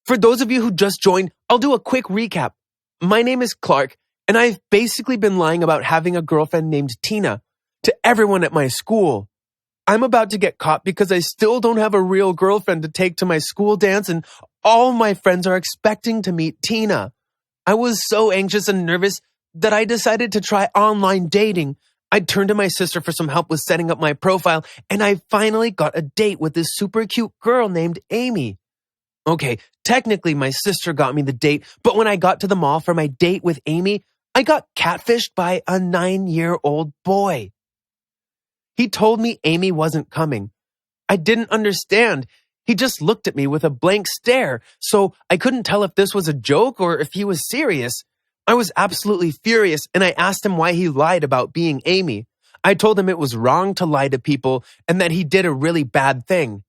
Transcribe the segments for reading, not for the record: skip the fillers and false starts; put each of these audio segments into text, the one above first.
For those of you who just joined, I'll do a quick recap. My name is Clark, and I've basically been lying about having a girlfriend named Tina to everyone at my school. I'm about to get caught because I still don't have a real girlfriend to take to my school dance, and all my friends are expecting to meet Tina. I was so anxious and nervous that I decided to try online dating. I turned to my sister for some help with setting up my profile, and I finally got a date with this super cute girl named Amy. Okay, technically my sister got me the date, but when I got to the mall for my date with Amy, I got catfished by a 9-year-old boy. He told me Amy wasn't coming. I didn't understand. He just looked at me with a blank stare, so I couldn't tell if this was a joke or if he was serious. I was absolutely furious, and I asked him why he lied about being Amy. I told him it was wrong to lie to people and that he did a really bad thing.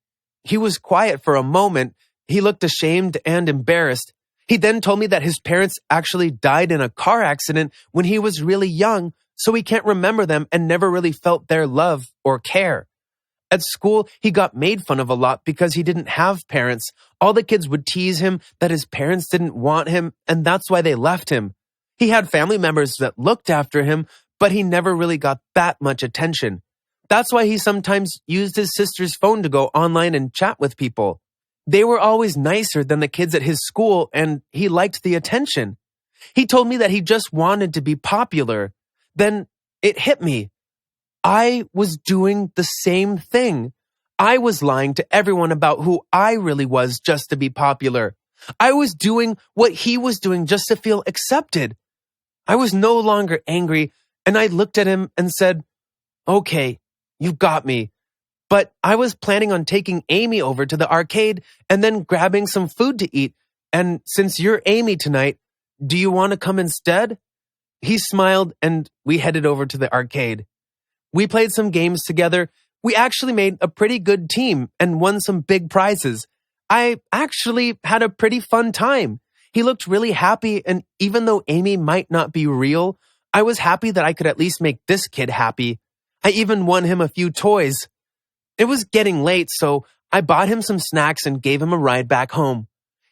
He was quiet for a moment. He looked ashamed and embarrassed. He then told me that his parents actually died in a car accident when he was really young, so he can't remember them and never really felt their love or care. At school, he got made fun of a lot because he didn't have parents. All the kids would tease him that his parents didn't want him, and that's why they left him. He had family members that looked after him, but he never really got that much attention. That's why he sometimes used his sister's phone to go online and chat with people. They were always nicer than the kids at his school, and he liked the attention. He told me that he just wanted to be popular. Then it hit me. I was doing the same thing. I was lying to everyone about who I really was just to be popular. I was doing what he was doing just to feel accepted. I was no longer angry, and I looked at him and said, "Okay, you got me." But I was planning on taking Amy over to the arcade and then grabbing some food to eat. And since you're Amy tonight, do you want to come instead? He smiled, and we headed over to the arcade. We played some games together. We actually made a pretty good team and won some big prizes. I actually had a pretty fun time. He looked really happy, and even though Amy might not be real, I was happy that I could at least make this kid happy. I even won him a few toys. It was getting late, so I bought him some snacks and gave him a ride back home.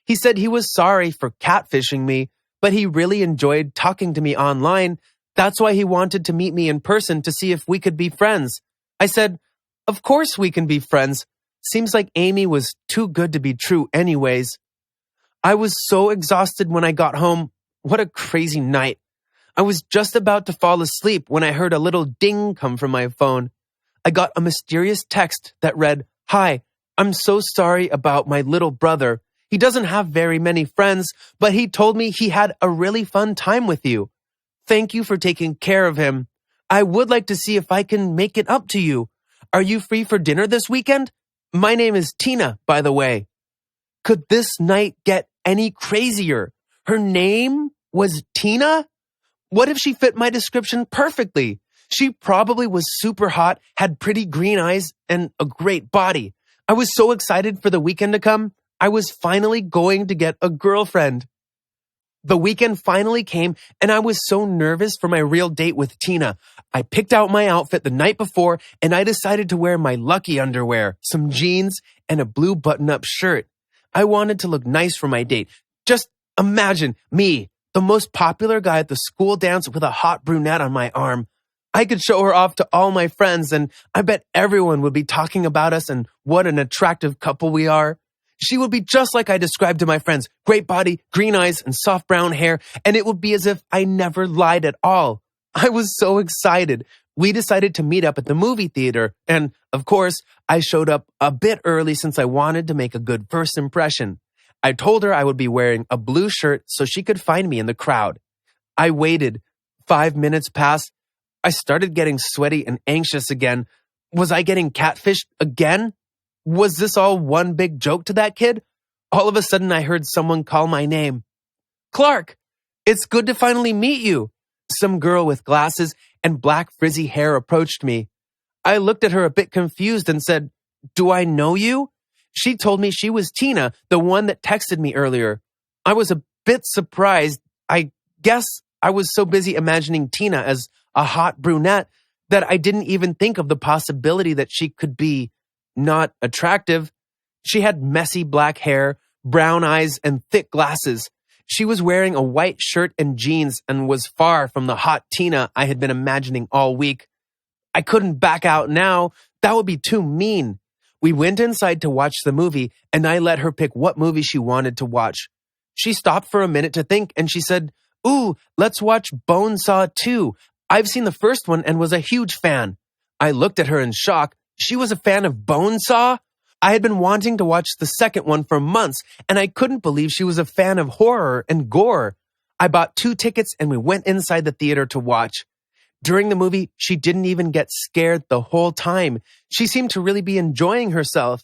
He said he was sorry for catfishing me, but he really enjoyed talking to me online. That's why he wanted to meet me in person to see if we could be friends. I said, "Of course we can be friends. Seems like Amy was too good to be true anyways." I was so exhausted when I got home. What a crazy night. I was just about to fall asleep when I heard a little ding come from my phone. I got a mysterious text that read, "Hi, I'm so sorry about my little brother. He doesn't have very many friends, but he told me he had a really fun time with you. Thank you for taking care of him. I would like to see if I can make it up to you. Are you free for dinner this weekend? My name is Tina, by the way." Could this night get any crazier? Her name was Tina? What if she fit my description perfectly? She probably was super hot, had pretty green eyes, and a great body. I was so excited for the weekend to come. I was finally going to get a girlfriend. The weekend finally came, and I was so nervous for my real date with Tina. I picked out my outfit the night before, and I decided to wear my lucky underwear, some jeans, and a blue button-up shirt. I wanted to look nice for my date. Just imagine me, the most popular guy at the school dance with a hot brunette on my arm. I could show her off to all my friends, and I bet everyone would be talking about us and what an attractive couple we are. She would be just like I described to my friends, great body, green eyes, and soft brown hair, and it would be as if I never lied at all. I was so excited. We decided to meet up at the movie theater, and of course, I showed up a bit early since I wanted to make a good first impression. I told her I would be wearing a blue shirt so she could find me in the crowd. I waited. 5 minutes passed. I started getting sweaty and anxious again. Was I getting catfished again? Was this all one big joke to that kid? All of a sudden, I heard someone call my name. "Clark, it's good to finally meet you." Some girl with glasses and black frizzy hair approached me. I looked at her a bit confused and said, "Do I know you?" She told me she was Tina, the one that texted me earlier. I was a bit surprised. I guess I was so busy imagining Tina as a hot brunette that I didn't even think of the possibility that she could be not attractive. She had messy black hair, brown eyes, and thick glasses. She was wearing a white shirt and jeans and was far from the hot Tina I had been imagining all week. I couldn't back out now. That would be too mean. We went inside to watch the movie, and I let her pick what movie she wanted to watch. She stopped for a minute to think, and she said, "Ooh, let's watch Bonesaw 2. I've seen the first one and was a huge fan." I looked at her in shock. She was a fan of Bonesaw? I had been wanting to watch the second one for months, and I couldn't believe she was a fan of horror and gore. I bought 2 tickets, and we went inside the theater to watch. During the movie, she didn't even get scared the whole time. She seemed to really be enjoying herself.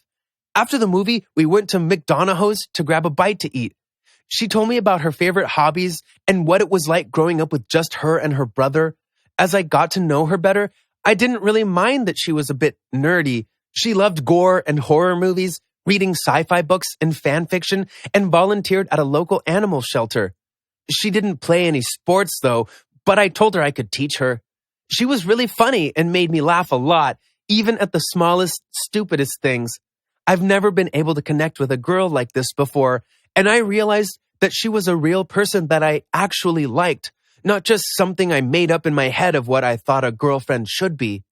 After the movie, we went to McDonald's to grab a bite to eat. She told me about her favorite hobbies and what it was like growing up with just her and her brother. As I got to know her better, I didn't really mind that she was a bit nerdy. She loved gore and horror movies, reading sci-fi books and fan fiction, and volunteered at a local animal shelter. She didn't play any sports though, but I told her I could teach her. She was really funny and made me laugh a lot, even at the smallest, stupidest things. I've never been able to connect with a girl like this before, and I realized that she was a real person that I actually liked, not just something I made up in my head of what I thought a girlfriend should be.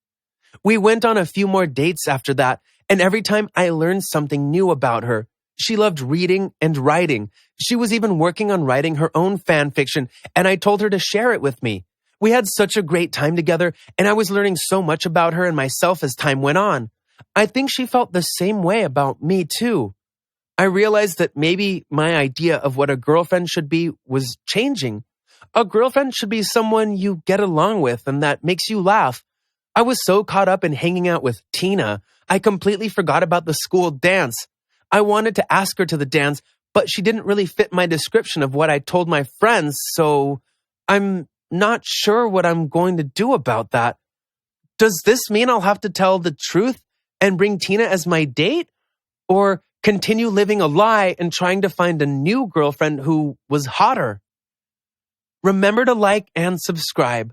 We went on a few more dates after that, and every time I learned something new about her. She loved reading and writing. She was even working on writing her own fan fiction, and I told her to share it with me. We had such a great time together, and I was learning so much about her and myself as time went on. I think she felt the same way about me too. I realized that maybe my idea of what a girlfriend should be was changing. A girlfriend should be someone you get along with and that makes you laugh. I was so caught up in hanging out with Tina, I completely forgot about the school dance. I wanted to ask her to the dance, but she didn't really fit my description of what I told my friends, so I'm not sure what I'm going to do about that. Does this mean I'll have to tell the truth and bring Tina as my date? Or continue living a lie and trying to find a new girlfriend who was hotter? Remember to like and subscribe.